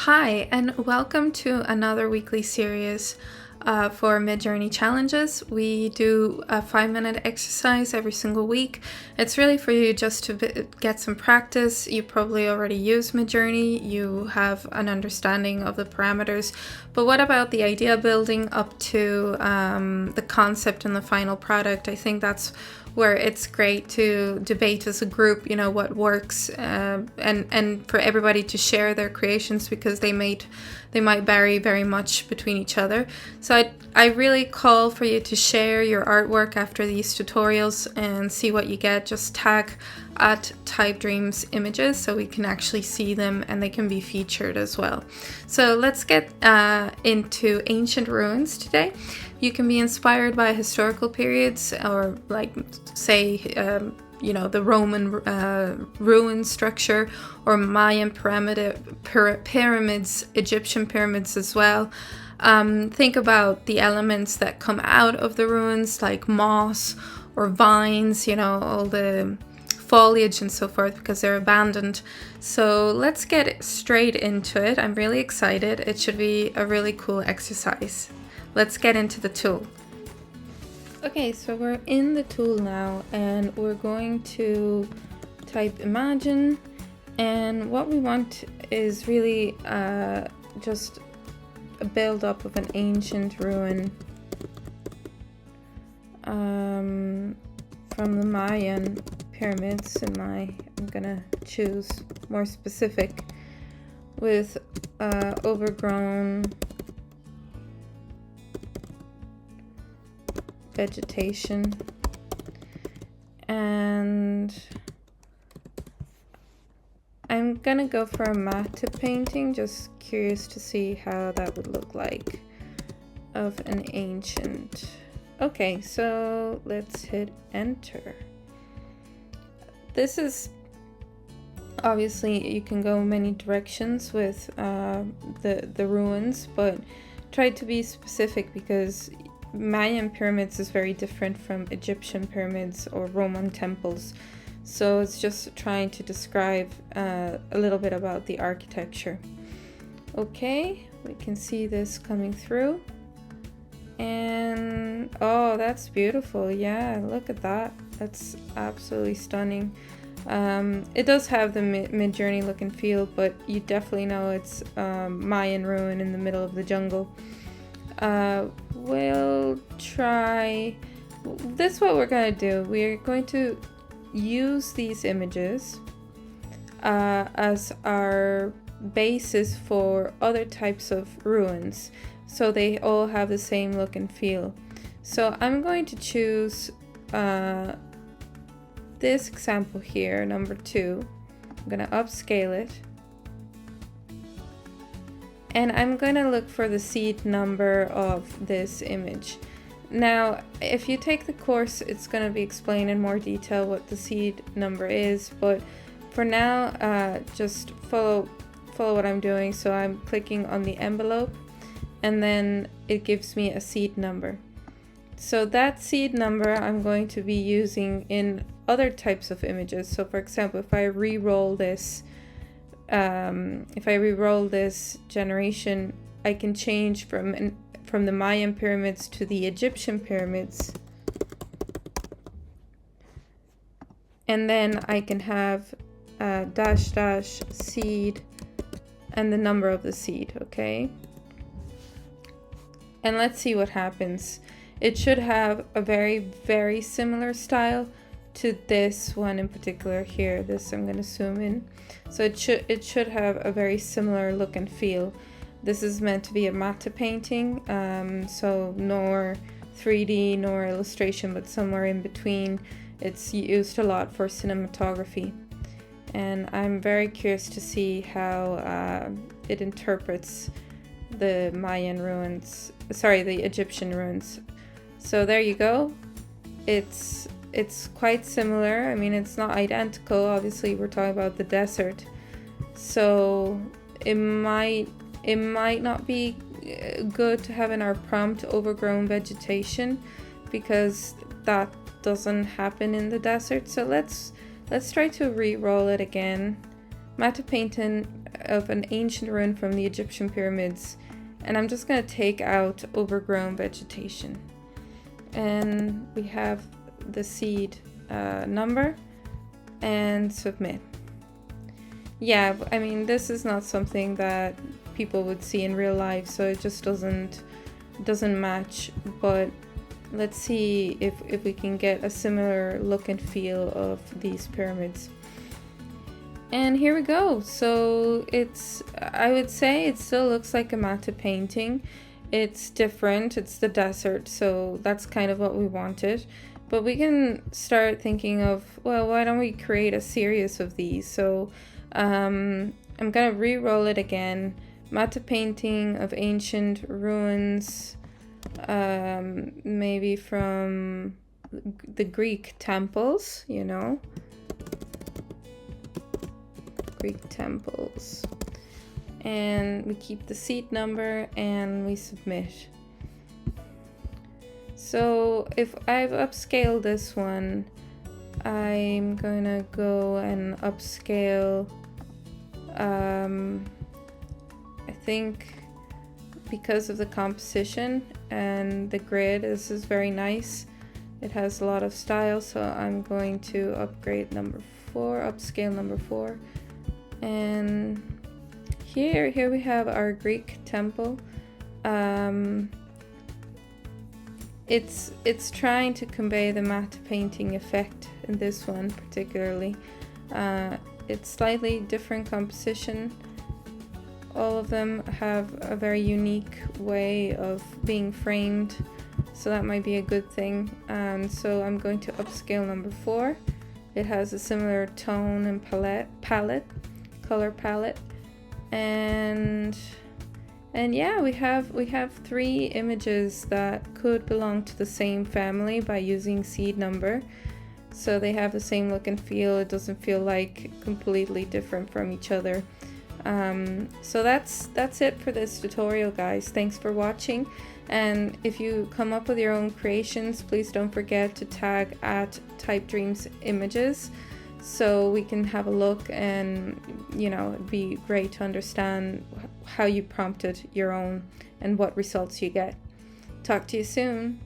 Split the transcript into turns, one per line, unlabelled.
Hi, and welcome to another weekly series for Midjourney challenges. We do a 5-minute exercise every single week. It's really for you just to get some practice. You probably already use Midjourney. You have an understanding of the parameters. But what about the idea building up to the concept and the final product? I think that's where it's great to debate as a group, you know, what works, and for everybody to share their creations, because they might vary very much between each other. So I really call for you to share your artwork after these tutorials and see what you get. Just tag at Type Dreams Images so we can actually see them and they can be featured as well. So let's get into ancient ruins today. You can be inspired by historical periods, or like say the Roman ruin structure, or Mayan pyramids, Egyptian pyramids as well. Think about the elements that come out of the ruins, like moss or vines, you know, all the foliage and so forth, because they're abandoned. So let's get straight into it. I'm really excited. It should be a really cool exercise. Let's get into the tool. Okay, so we're in the tool now, and we're going to type imagine, and what we want is really just a build up of an ancient ruin from the Mayan pyramids. I'm gonna choose more specific, with overgrown vegetation, and I'm gonna go for a matte painting, just curious to see how that would look like of an ancient. Okay, so let's hit enter. This is obviously, you can go many directions with the ruins, but try to be specific, because Mayan pyramids is very different from Egyptian pyramids or Roman temples. So it's just trying to describe a little bit about the architecture. Okay, we can see this coming through. And oh, that's beautiful. Yeah, look at that. That's absolutely stunning. It does have the Midjourney look and feel, but you definitely know it's Mayan ruin in the middle of the jungle. We'll try this. What we're going to do, we're going to use these images as our basis for other types of ruins, so they all have the same look and feel. So I'm going to choose this example here, number 2. I'm going to upscale it, and I'm going to look for the seed number of this image. Now, if you take the course, it's going to be explained in more detail what the seed number is, but for now, just follow what I'm doing. So I'm clicking on the envelope, and then it gives me a seed number. So that seed number I'm going to be using in other types of images. So for example, if I re-roll this, generation, I can change from the Mayan pyramids to the Egyptian pyramids, and then I can have -- seed and the number of the seed. Okay, and let's see what happens. It should have a very, very similar style to this one in particular here. This, I'm going to zoom in. So it should have a very similar look and feel. This is meant to be a matte painting, so nor 3D nor illustration, but somewhere in between. It's used a lot for cinematography, and I'm very curious to see how it interprets the Mayan ruins, the Egyptian ruins. So there you go. It's quite similar. I mean, it's not identical. Obviously, we're talking about the desert, so it might not be good to have in our prompt overgrown vegetation, because that doesn't happen in the desert. So let's try to re-roll it again. Matte painting of an ancient ruin from the Egyptian pyramids, and I'm just going to take out overgrown vegetation. And we have the seed number and submit. Yeah, I mean, this is not something that people would see in real life, so it just doesn't match. But let's see if we can get a similar look and feel of these pyramids. And here we go. So I would say it still looks like a matte painting. It's different, it's the desert, so that's kind of what we wanted. But we can start thinking of, well, why don't we create a series of these? So I'm gonna re-roll it again. Matte painting of ancient ruins, maybe from the Greek temples, you know. Greek temples. And we keep the seed number and we submit. So if I've upscaled this one, I'm gonna go and upscale, I think because of the composition and the grid, this is very nice. It has a lot of style, so I'm going to upgrade number 4, upscale number 4. And here we have our Greek temple. It's trying to convey the matte painting effect in this one particularly. It's slightly different composition. All of them have a very unique way of being framed, so that might be a good thing. So I'm going to upscale number 4. It has a similar tone and color palette, and yeah, we have 3 images that could belong to the same family by using seed number, so they have the same look and feel. It doesn't feel like completely different from each other. So that's it for this tutorial, guys. Thanks for watching, and if you come up with your own creations, please don't forget to tag at Type Dreams Images, so we can have a look, and you know, it'd be great to understand how you prompted your own and what results you get. Talk to you soon.